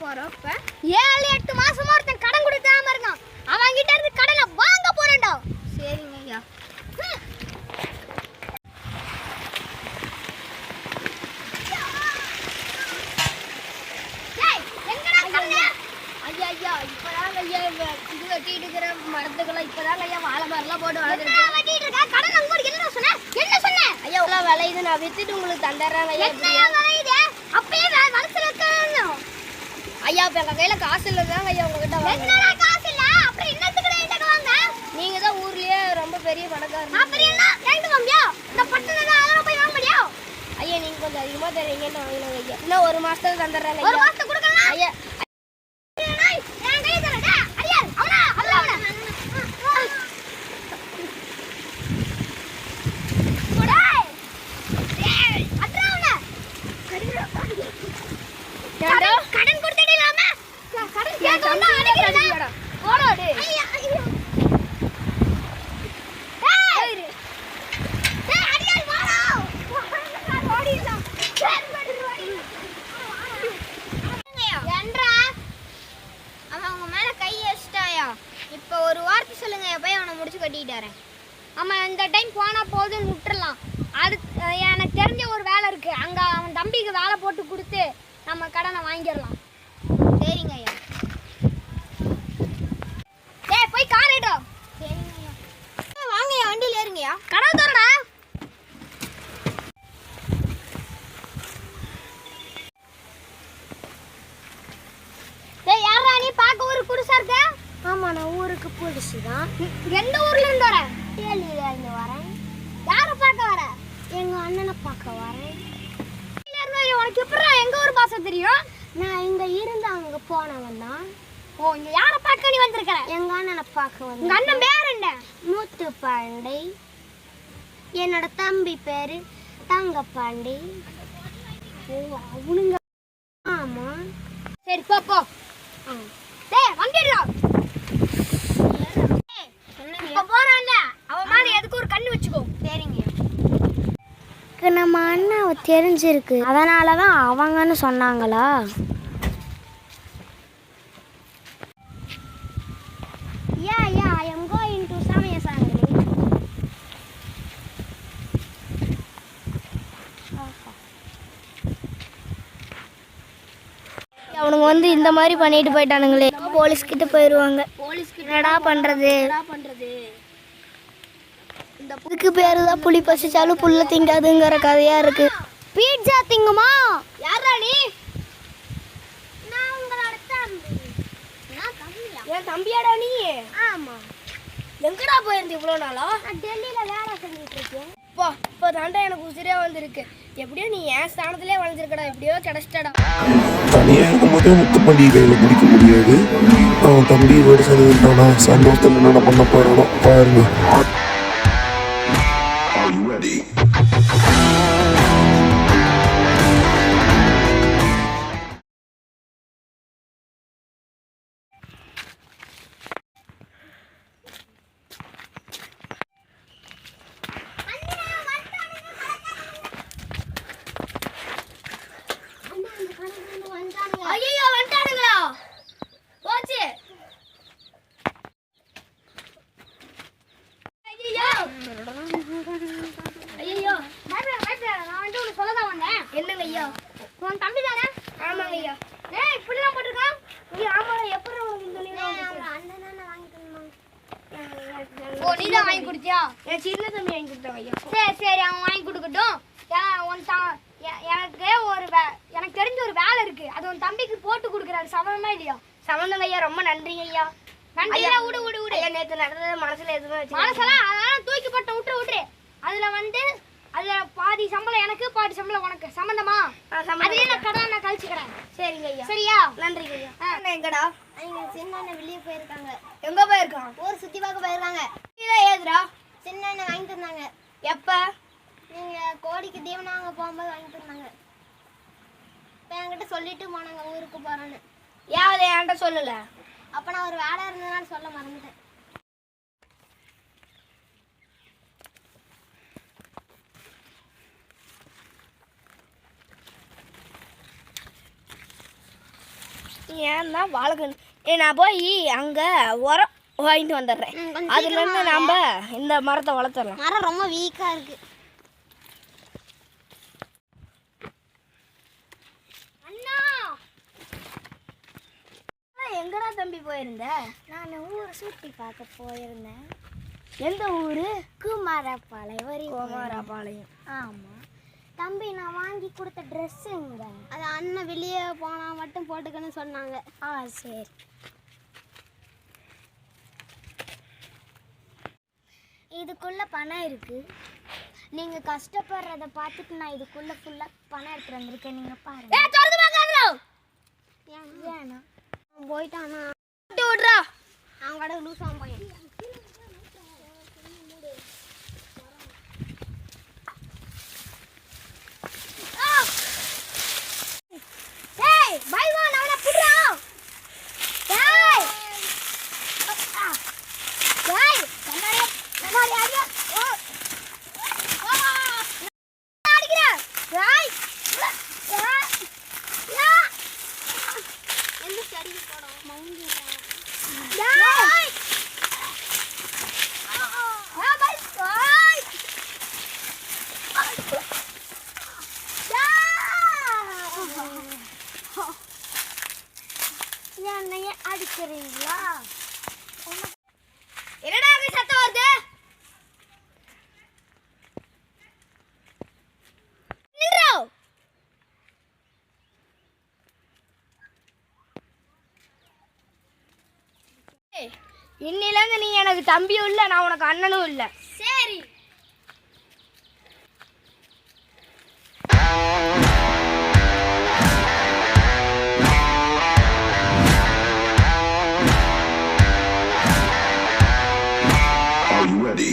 போறோம்? இப்ப 7-8 மாசமா ஒருத்தன் கடன் கொடுக்காம இருக்கான். அவன் கிட்ட இருந்து கடனை வாங்க போறேன்டா. சரிங்க ஐயா. ஐயா இப்பதான் ஐயா இது வெட்டிட்டு இருக்கிற மரத்துக்கெல்லாம் இப்பதான் ஐயா வாழை மரம்லாம் போட்டு வளர்ந்துருக்கு. வெட்டிட்டு இருக்க கடன் உங்களுக்கு என்ன சொன்ன? என்ன சொன்ன? ஐயா எல்லாம் விளையுது, நான் வித்துட்டு உங்களுக்கு தந்துடுறேன் ஐயா. என்ன விளையுது? அப்பயே வளர்த்து வைக்கணும் ஐயா. இப்ப எங்க கையில காசு இல்லதாங்க ஐயா உங்ககிட்ட. என்னடா காசு இல்ல? அப்புறம் என்னத்துக்கு என்கிட்ட வாங்க? நீங்க தான் ஊர்லயே ரொம்ப பெரிய பணக்காரர். அப்புறம் என்ன எங்க வாங்கியா? இந்த பட்டணத்துல அதெல்லாம் போய் வாங்க முடியும் ஐயா. நீங்க கொஞ்சம் அதிகமா தரீங்கன்னு வாங்கினோம் ஐயா. இன்னும் ஒரு மாசத்துல தந்துடுறேன் ஐயா. ஒரு மாசத்துக்கு கொடுக்கலாம் ஐயா. கடன் கொடுத்துட்டு இல்லாம கடன் கேட்டோம்னா அடிக்கிறடா. ஓடாடு. ஐயா ஐயா. ஏய் ஏய் அடியால் வாடா. ஓடிடலாம். என்றா அவன் உங்க மேல கை வச்சிட்டாயா? இப்போ ஒரு வார்த்தை சொல்லுங்க, போய் அவனை முடிச்சு கட்டிட்டாரேன். ஆமா, இந்த டைம் போனா போதுன்னு விட்டுறலாம். அடுத்து எனக்கு தெரிஞ்ச ஒரு வேலை இருக்கு, அங்க அவன் தம்பிக்கு வேலை போட்டு கொடுத்து நம்ம கடனை வாங்கிடலாம். சரிங்க ஐயா. டேய் போய் கார் எடு. சரிங்க ஐயா. வாங்கய்யா, வண்டியில ஏறுங்கய்யா. கதவு தரடா. டேய் யாரா நீ? பாக்க ஊருக்கு புதுசா இருக்க? ஆமா, நான் ஊருக்கு புதுசு தான். எந்த ஊர்ல இருந்து வர? தேலியில இருந்து வரேன். யார பார்க்க வர? எங்க அண்ணனை பார்க்க வரேன். உனக்கு எப்படா எங்க ஊர் பாச தெரியும்? நான் இங்க இருந்து அங்க போனவன் தான். ஓ, இங்க யார பார்க்க நீ வந்திருக்க? எங்க அண்ணனை பார்க்க வந்தேன். உங்க அண்ணன் பேர் என்ன? மூத்து பாண்டி. என்னோட தம்பி பேரு தங்கப்பாண்டி. ஓ, அவனுங்க. ஆமா. சரி போ போ. டேய் வண்டிடா. இப்ப போறான்ல அவன் மேல எதுக்கு ஒரு கண்ணு வச்சுக்கோ. சரிங்க. நம்ம அண்ணாவை தெரிஞ்சிருக்கு, அதனால தான் அவங்கன்னு சொன்னாங்களா? Yeah, I am going to Samayasangli. அவனுங்க வந்து இந்த மாதிரி பண்ணிட்டு போயிட்டானுங்களே, போலீஸ் கிட்ட போயிடுவாங்க. என்னடா பண்றது? இதுக்கு பேரு தான் புளி பசிச்சாலும் புல்ல திங்காதுங்கிற கதையா இருக்கு. பீட்சா திங்குமா? யாரா நீ? நான் உங்களோட தம்பி. நான் தம்பியா? ஏன் தம்பியாடா நீ? ஆமா. எங்கடா போயிருந்த இவ்வளோ நாளா? நான் டெல்லியில வேலை செஞ்சுட்டு இருக்கேன். இப்போ தாண்டா எனக்கு உசிரியா வந்திருக்கு. எப்படியோ நீ என் ஸ்தானத்திலே வளைஞ்சிருக்கடா, எப்படியோ கிடைச்சிட்டடா. தனியாக இருக்கும்போதே முத்துப்பண்டி கையில் பிடிக்க முடியாது. அவன் தம்பி வீடு செஞ்சுட்டானா, சந்தோஷத்தில் என்னென்ன பண்ண போறானோ பாருங்க. ஐயோ வந்துட்டானுங்களா? போச்சு. ஐயோ ஐயோ நான் வந்து உனக்கு சொல்லதான் வந்தேன். என்னங்க ஐயா? உன் தம்பி தானே? ஆமாங்க ஐயா. ஏய் இப்படிலாம் போட்டிருக்கான். ஐயா ஆமாடா, எப்படி உனக்கு இந்த நீங்க அண்ணன் தானே வாங்கி தந்தாங்க. ஓ, நீ தான் வாங்கி கொடுத்தியா? என் சின்ன தம்பி வாங்கி கொடுத்தாங்க ஐயா. சரி சரி, அவன் வாங்கி கொடுக்கட்டும். எனக்கு தெரிஞ்ச ஒரு வேலை இருக்கு, அது உன் தம்பிக்கு போட்டு கொடுக்குறாரு. சமந்தமா இல்லையா? சமந்தங்க ஐயா, ரொம்ப நன்றிங்க ஐயா. நன்றி. விடு விடு விடு ஐயா, நேற்று நடந்தது மனசுல எதுவும் வச்சு மனசெல்லாம் அதெல்லாம் தூக்கி போட்டு விட்டுரு. அதுல பாதி சம்பளம் எனக்கு, பாதி சம்பளம் உனக்கு. சம்பந்தமா? அதுல நான் கடன் நான் கழிச்சுக்கிறேன். சரிங்க ஐயா. சரியா? நன்றிங்க ஐயா. எங்கடா? எங்க சின்ன அண்ணன் வெளியே போயிருக்காங்க. எங்க போயிருக்கான்? ஊர் சுத்தி பார்க்க போயிருக்காங்க. ஏதுடா? சின்ன அண்ணன் வாங்கி தந்தாங்க. எப்ப? நீங்க கோடிக்கு தீவனம் வாங்க போகும்போது வாங்கி தந்தாங்க. என்கிட்ட சொல்லிட்டு போனாங்க ஊருக்கு போறேன்னு. யாரு என்கிட்ட சொல்லல? அப்ப நான் ஒரு வேலை இருந்ததுனால சொல்ல மறந்துட்டேன். ஏன்னா வாழைக்கன்று நான் போய் அங்கே உரம் வாங்கிட்டு வந்துடுறேன். அதுலேருந்து நம்ம இந்த மரத்தை வளர்த்துடலாம். மரம் ரொம்ப வீக்காக இருக்கு. அண்ணா எங்கடா தம்பி போயிருந்த? நான் ஊரை சுற்றி பார்க்க போயிருந்தேன். எந்த ஊர்? குமாரபாளையம். குமாரபாளையம். ஆமாம் தம்பி, நான் வாங்கி கொடுத்த ட்ரெஸ்ஸுங்க. அது அண்ணன் வெளியே போனால் மட்டும் போட்டுக்கன்னு சொன்னாங்க. சரி. இதுக்குள்ளே பணம் இருக்குது. நீங்கள் கஷ்டப்படுறத பார்த்துட்டு நான் இதுக்குள்ளே ஃபுல்லாக பணம் எடுத்துகிட்டு வந்திருக்கேன். நீங்கள் பாருங்க. ஏன்னா போயிட்டானா விட்றா. அவங்க கடை லூசாக போய் என்னைய அடிக்கிறீங்களா? என்னடா சத்தம் வருது? இன்னிலேருந்து நீ எனக்கு தம்பியும் இல்லை, நான் உனக்கு அண்ணனும் இல்லை. சரி. Are you ready?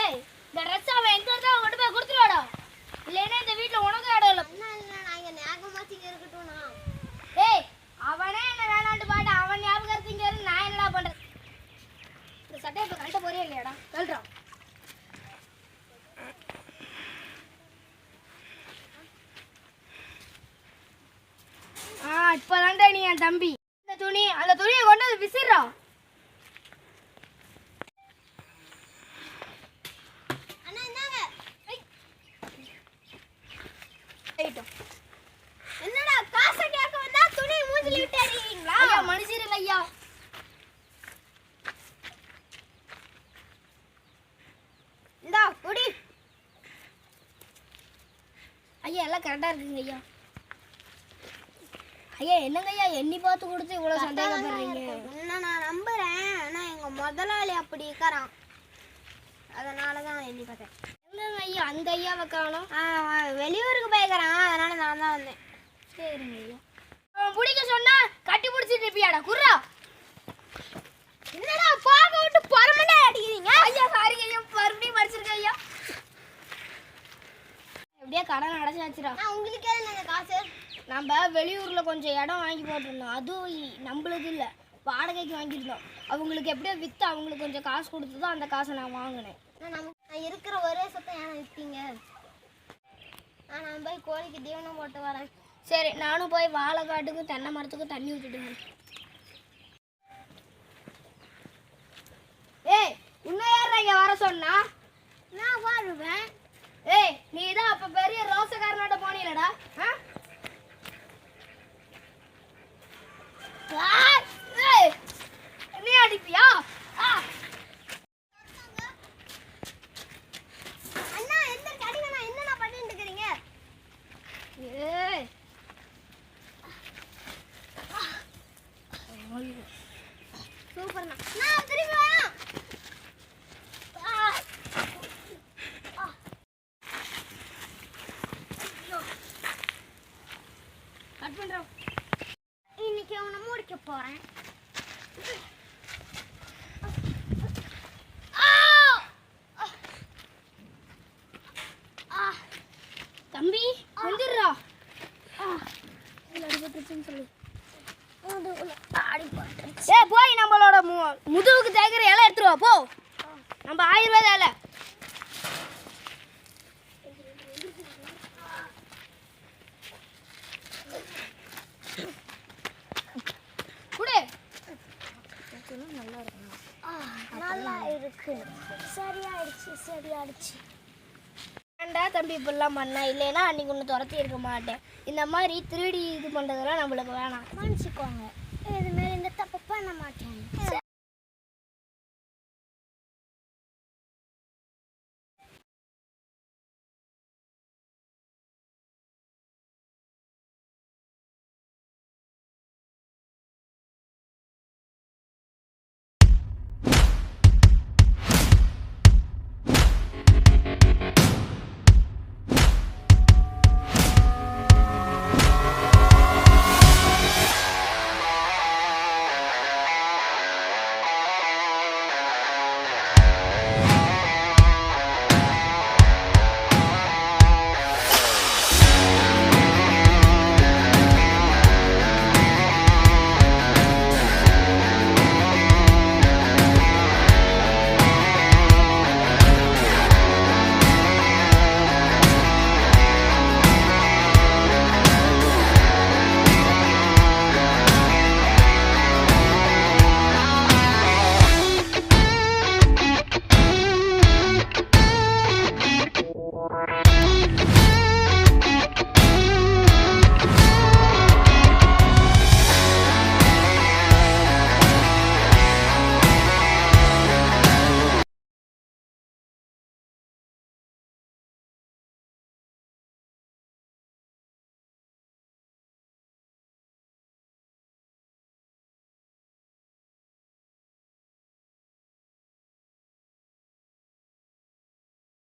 ஏய், இந்த ட்ரெஸ் அவன் எங்க இருந்தா கொண்டு போய் கொடுத்துருவாடா. இல்லைன்னா இந்த வீட்ல உனக்கு இடம் இல்லை. ஏய், அவனே என்ன வேணாண்டு பாட்டு அவன் ஞாபகம் இங்க இருந்து நான் என்னடா பண்றது? இந்த சட்டையை இப்ப கழட்ட போறியா இல்லையாடா? கழட்டுறான். இப்பதான்டா நீ என் தம்பி. அந்த துணியை கொண்டு வந்து விசிறா. என்னடா காசை கேட்க வந்தா துணி மூஞ்சில விட்டு அடிக்கிறீங்களா? ஐயா மனுஷர் ஐயா. இந்தா குடி. ஐயா எல்லாம் கரெக்டா இருக்குங்க ஐயா. ஐயா என்னங்க ஐயா எண்ணி பார்த்து கொடுத்து இவ்வளவு சந்தேகப்படுறீங்க? நான் நம்புறேன். ஆனா எங்க முதலாளி அப்படி இருக்கிறான், அதனாலதான் எண்ணி பார்த்தேன். என்னங்க ஐயா அந்த ஐயாவை காணோம்? வெளியூருக்கு போய்க்கிறான், அதனால நான் தான் வந்தேன். சரிங்க ஐயா. அவன் பிடிக்க சொன்னா கட்டி பிடிச்சிட்டு இருப்பியாடா? குர்ரா. என்னடா போக விட்டு பரமண்டா அடிக்கிறீங்க? ஐயா சாரி ஐயா, மறுபடியும் மடிச்சிருக்க ஐயா. எப்படியா கடன் அடைச்சாச்சுடா. நான் உங்களுக்கே இல்லைங்க காசு. நம்ம வெளியூர்ல கொஞ்சம் இடம் வாங்கி போட்டிருந்தோம். அதுவும் நம்மளுக்கு இல்லை, வாடகைக்கு வாங்கியிருந்தோம். அவங்களுக்கு எப்படியோ விற்று அவங்களுக்கு கொஞ்சம் காசு கொடுத்ததோ அந்த காசை நான் வாங்கினேன். நான் இருக்கிற ஒரே சத்தம் ஏன்னா விற்பீங்க? நான் போய் கோழிக்கு தீவனம் போட்டு வரேன். சரி, நானும் போய் வாழை காட்டுக்கும் தென்னை மரத்துக்கும் தண்ணி விட்டுட்டுங்க. ஏய், இன்னும் யார் இங்கே வர சொன்னா? நான் வருவேன். ஏய், நீ தான் அப்போ பெரிய ரோசக்காரனோட போனீங்களடா? நீ அடிப்பியா? அண்ணா எந்த கடிங்க நான் என்னடா பண்ணிட்டு இருக்கீங்க? ஏய் சூப்பர்ண்ணா. நான் திரும்பி வரேன். ஆயிடுச்சு. ஏய் போய் நம்மளோட முதுகுக்கு தேய்க்கிற இலை எடுத்துட்டு வா போ. நம்ம 1000 ரூபாய் இலை. குடு. நல்லா இருக்கு. சரியாயிடுச்சு. ஏன்டா தம்பி இப்படிலாம் பண்ணா? இல்லைன்னா அன்னைக்கு ஒன்று துரத்தி இருக்க மாட்டேன். இந்த மாதிரி திருடி இது பண்ணுறதெல்லாம் நம்மளுக்கு வேணாம். மன்னிச்சுக்கோங்க.